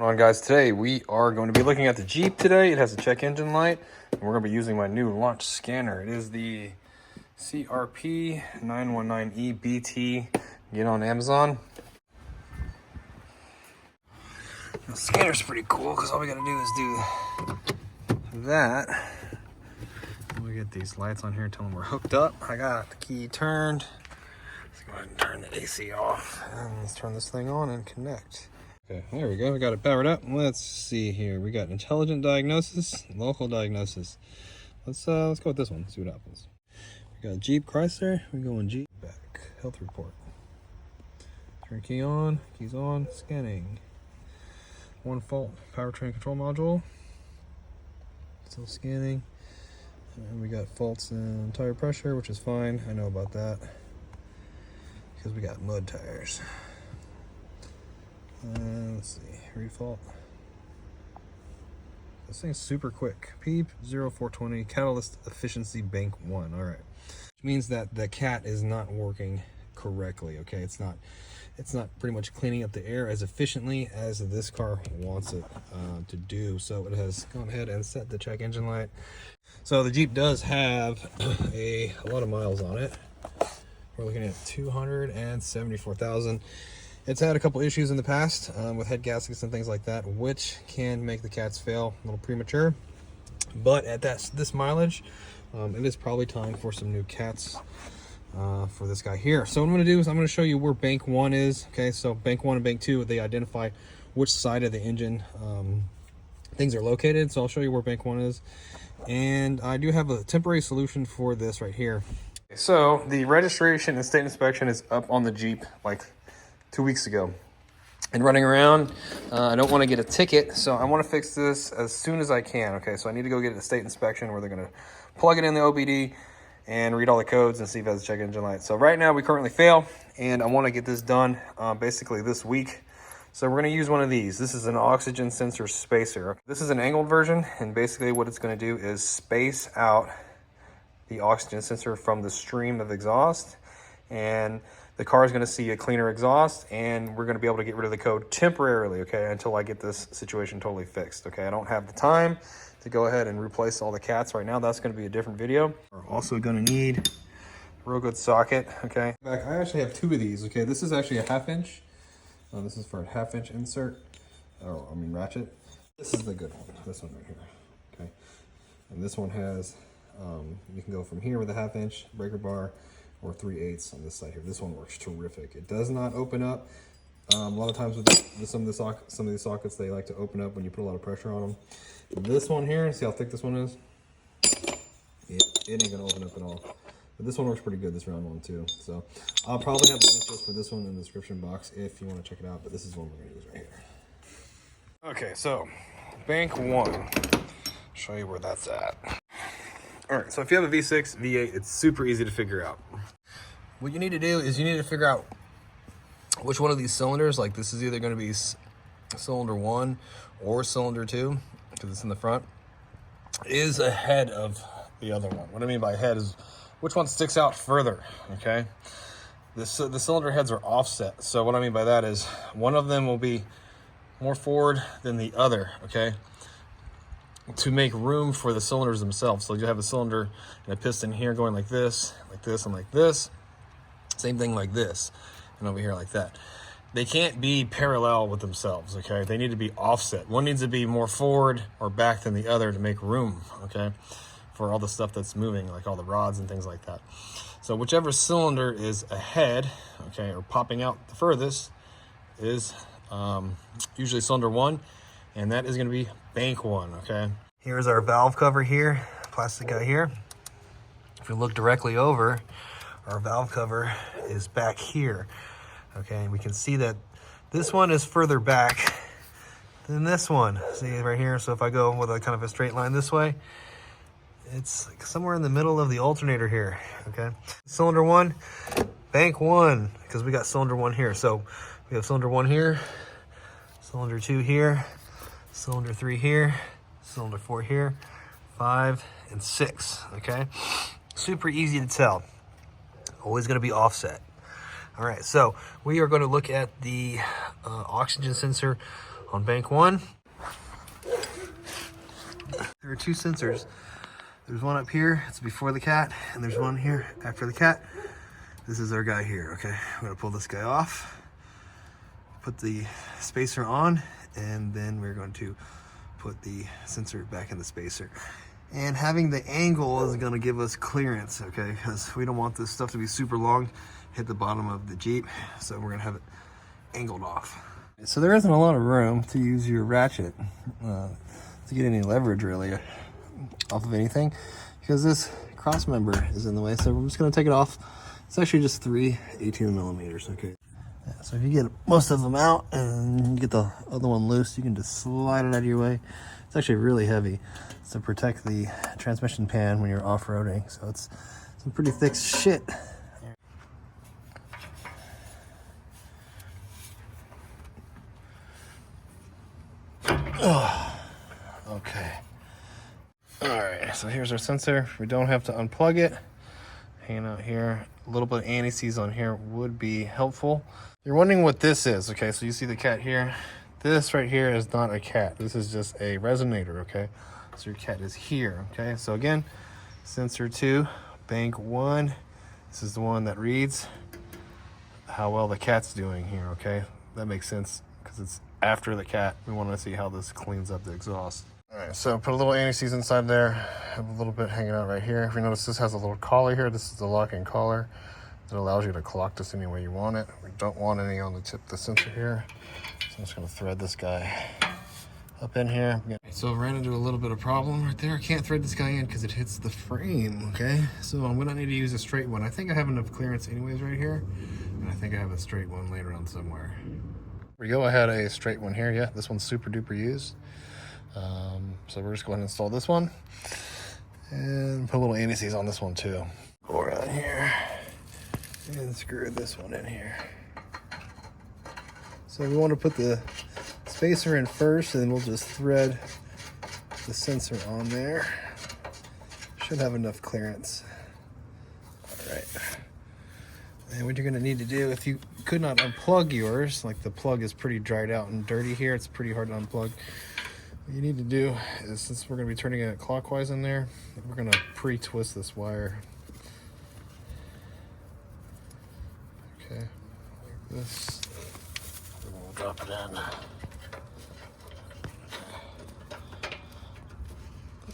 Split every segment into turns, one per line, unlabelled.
on, guys? Today we are going to be looking at the Jeep today. It has a check engine light, and we're going to be using my new launch scanner. It is the CRP 919E BT. Get on Amazon. The scanner's pretty cool because all we got to do is do that. We get these lights on here, tell them we're hooked up. I got the key turned. Let's go ahead and turn the AC off, and let's turn this thing on and connect. Okay, there we go. We got it powered up. Let's see here. We got intelligent diagnosis, local diagnosis. Let's go with this one. See what happens. We got Jeep Chrysler. We go in Jeep. Back. Health report. Turn key on. Keys on. Scanning. One fault. Powertrain control module. Still scanning. And we got faults in tire pressure, which is fine. I know about that because we got mud tires. Let's see, refault. This thing's super quick. P0420 catalyst efficiency bank 1. All right, which means that the cat is not working correctly. Okay, it's not pretty much cleaning up the air as efficiently as this car wants it to do. So it has gone ahead and set the check engine light. So the Jeep does have a lot of miles on it. We're looking at 274,000. It's had a couple issues in the past with head gaskets and things like that, which can make the cats fail a little premature. But at this mileage, it is probably time for some new cats for this guy here. So what I'm going to do is I'm going to show you where bank 1 is. Okay, so bank 1 and bank 2, they identify which side of the engine things are located. So I'll show you where bank 1 is. And I do have a temporary solution for this right here. So the registration and state inspection is up on the Jeep like 2 weeks ago and running around. I don't want to get a ticket, so I want to fix this as soon as I can. Okay, so I need to go get a state inspection where they're going to plug it in the OBD and read all the codes and see if it has a check engine light. So right now we currently fail, and I want to get this done basically this week. So we're going to use one of these. This is an oxygen sensor spacer. This is an angled version, and basically what it's going to do is space out the oxygen sensor from the stream of exhaust, and the car is going to see a cleaner exhaust, and we're going to be able to get rid of the code temporarily, okay, until I get this situation totally fixed. Okay, I don't have the time to go ahead and replace all the cats right now. That's going to be a different video. We're also going to need a real good socket. Okay, I actually have 2 of these. Okay, this is actually a 1/2 inch. This is for a 1/2 inch insert, or I mean ratchet. This is the good one, this one right here. Okay, and this one has you can go from here with a 1/2 inch breaker bar, or 3/8 on this side here. This one works terrific. It does not open up. A lot of times with some of these sockets, they like to open up when you put a lot of pressure on them. This one here, see how thick this one is? It ain't gonna open up at all. But this one works pretty good, this round one too. So I'll probably have a link just for this one in the description box if you want to check it out. But this is one we're gonna use right here. Okay, so bank 1. Show you where that's at. All right, so if you have a V6, V8, it's super easy to figure out. What you need to do is you need to figure out which one of these cylinders, like this is either going to be cylinder 1 or cylinder 2, because it's in the front, is ahead of the other one. What I mean by ahead is which one sticks out further, okay? The cylinder heads are offset. So what I mean by that is one of them will be more forward than the other, okay? To make room for the cylinders themselves. So you have a cylinder and a piston here going like this, and like this. Same thing like this, and over here like that. They can't be parallel with themselves, okay? They need to be offset. One needs to be more forward or back than the other to make room, okay? For all the stuff that's moving, like all the rods and things like that. So whichever cylinder is ahead, okay, or popping out the furthest is usually cylinder 1. And that is going to be bank 1, okay? Here's our valve cover here, plastic guy here. If you look directly over, our valve cover is back here, okay? And we can see that this one is further back than this one. See right here? So if I go with a kind of a straight line this way, it's somewhere in the middle of the alternator here, okay? Cylinder 1, bank 1, because we got cylinder 1 here. So we have cylinder 1 here, cylinder 2 here, cylinder 3 here, cylinder 4 here, 5 and 6, okay? Super easy to tell. Always going to be offset. All right, so we are going to look at the oxygen sensor On bank 1, there are 2 sensors. There's one up here, it's before the cat, and there's one here after the cat. This is our guy here, okay? I'm gonna pull this guy off, put the spacer on, and then we're going to put the sensor back in the spacer. And having the angle is gonna give us clearance, okay? Because we don't want this stuff to be super long, hit the bottom of the Jeep, so we're gonna have it angled off. So there isn't a lot of room to use your ratchet to get any leverage really off of anything, because this cross member is in the way, so we're just gonna take it off. It's actually just 3 18mm, okay? Yeah, so if you get most of them out and you get the other one loose, you can just slide it out of your way. It's actually really heavy. It's to protect the transmission pan when you're off-roading, so it's some pretty thick shit. Oh, okay. All right, so here's our sensor. We don't have to unplug it. Hanging out here. A little bit of anti-seize on here would be helpful. You're wondering what this is, okay? So you see the cat here. This right here is not a cat. This is just a resonator, okay? So your cat is here, okay? So again, sensor 2, bank 1. This is the one that reads how well the cat's doing here, okay? That makes sense because it's after the cat. We want to see how this cleans up the exhaust. All right, so put a little anti-seize inside there. Have a little bit hanging out right here. If you notice, this has a little collar here. This is the locking collar that allows you to clock this any way you want it. We don't want any on the tip of the sensor here. So I'm just gonna thread this guy up in here. So I ran into a little bit of problem right there. I can't thread this guy in because it hits the frame, okay? So I'm gonna need to use a straight one. I think I have enough clearance anyways right here. And I think I have a straight one later on somewhere. Here we go, I had a straight one here. Yeah, this one's super duper used. So we're just going to install this one and put a little anti-seize on this one too. Go around here and screw this one in here. So we want to put the spacer in first, and then we'll just thread the sensor on there. Should have enough clearance. All right. And what you're going to need to do, if you could not unplug yours, like the plug is pretty dried out and dirty here, it's pretty hard to unplug. What you need to do is, since we're going to be turning it clockwise in there, we're going to pre-twist this wire. Okay, like this. And we'll drop it in.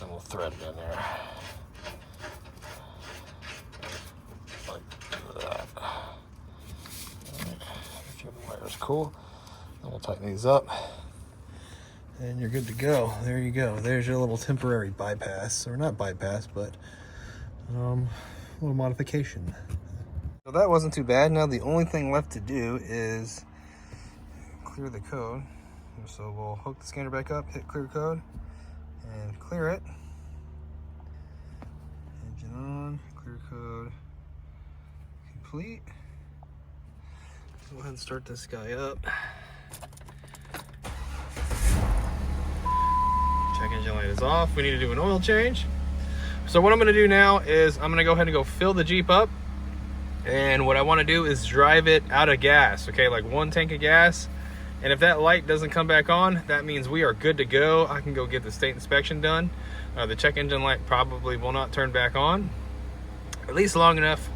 Then we'll thread it in there. Like that. Alright, if your wire's cool, then we'll tighten these up. And you're good to go. There you go. There's your little temporary bypass, or not bypass, but a little modification. So that wasn't too bad. Now the only thing left to do is clear the code. So we'll hook the scanner back up, hit clear code, and clear it. Engine on, clear code complete. Go ahead and start this guy up. Check engine light is off. We need to do an oil change. So what I'm gonna do now is I'm gonna go ahead and go fill the Jeep up. And what I wanna do is drive it out of gas, okay? Like 1 tank of gas. And if that light doesn't come back on, that means we are good to go. I can go get the state inspection done. The check engine light probably will not turn back on, at least long enough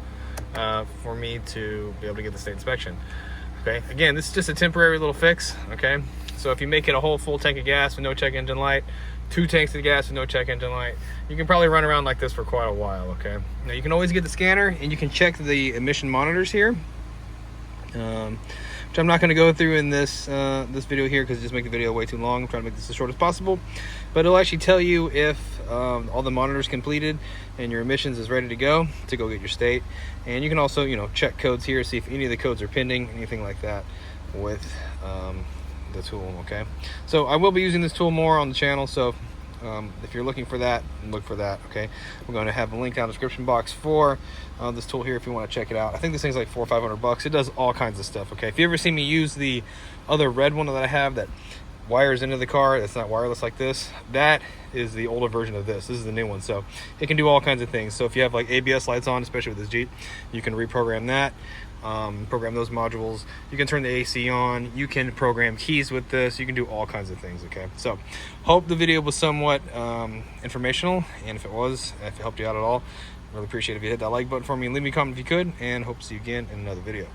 for me to be able to get the state inspection. Okay, again, this is just a temporary little fix, okay? So if you make it a whole full tank of gas with no check engine light, 2 tanks of gas with no check engine light, you can probably run around like this for quite a while, okay? Now you can always get the scanner and you can check the emission monitors here, which I'm not going to go through in this this video here because it just make the video way too long. I'm trying to make this as short as possible, but it'll actually tell you if all the monitors completed and your emissions is ready to go get your state. And you can also, you know, check codes here, see if any of the codes are pending, anything like that with the tool. Okay, so I will be using this tool more on the channel, so if you're looking for that, look for that. Okay, we're going to have a link down in the description box for this tool here if you want to check it out. I think this thing's like $400 or $500. It does all kinds of stuff. Okay, if you ever see me use the other red one that I have that wires into the car, that's not wireless like this, that is the older version of this. This is the new one, so it can do all kinds of things. So if you have like ABS lights on, especially with this Jeep, you can reprogram that. program those modules. You can turn the AC on, you can program keys with this, you can do all kinds of things. Okay, so hope the video was somewhat informational, and if it was, if it helped you out at all, really appreciate it if you hit that like button for me and leave me a comment if you could, and hope to see you again in another video.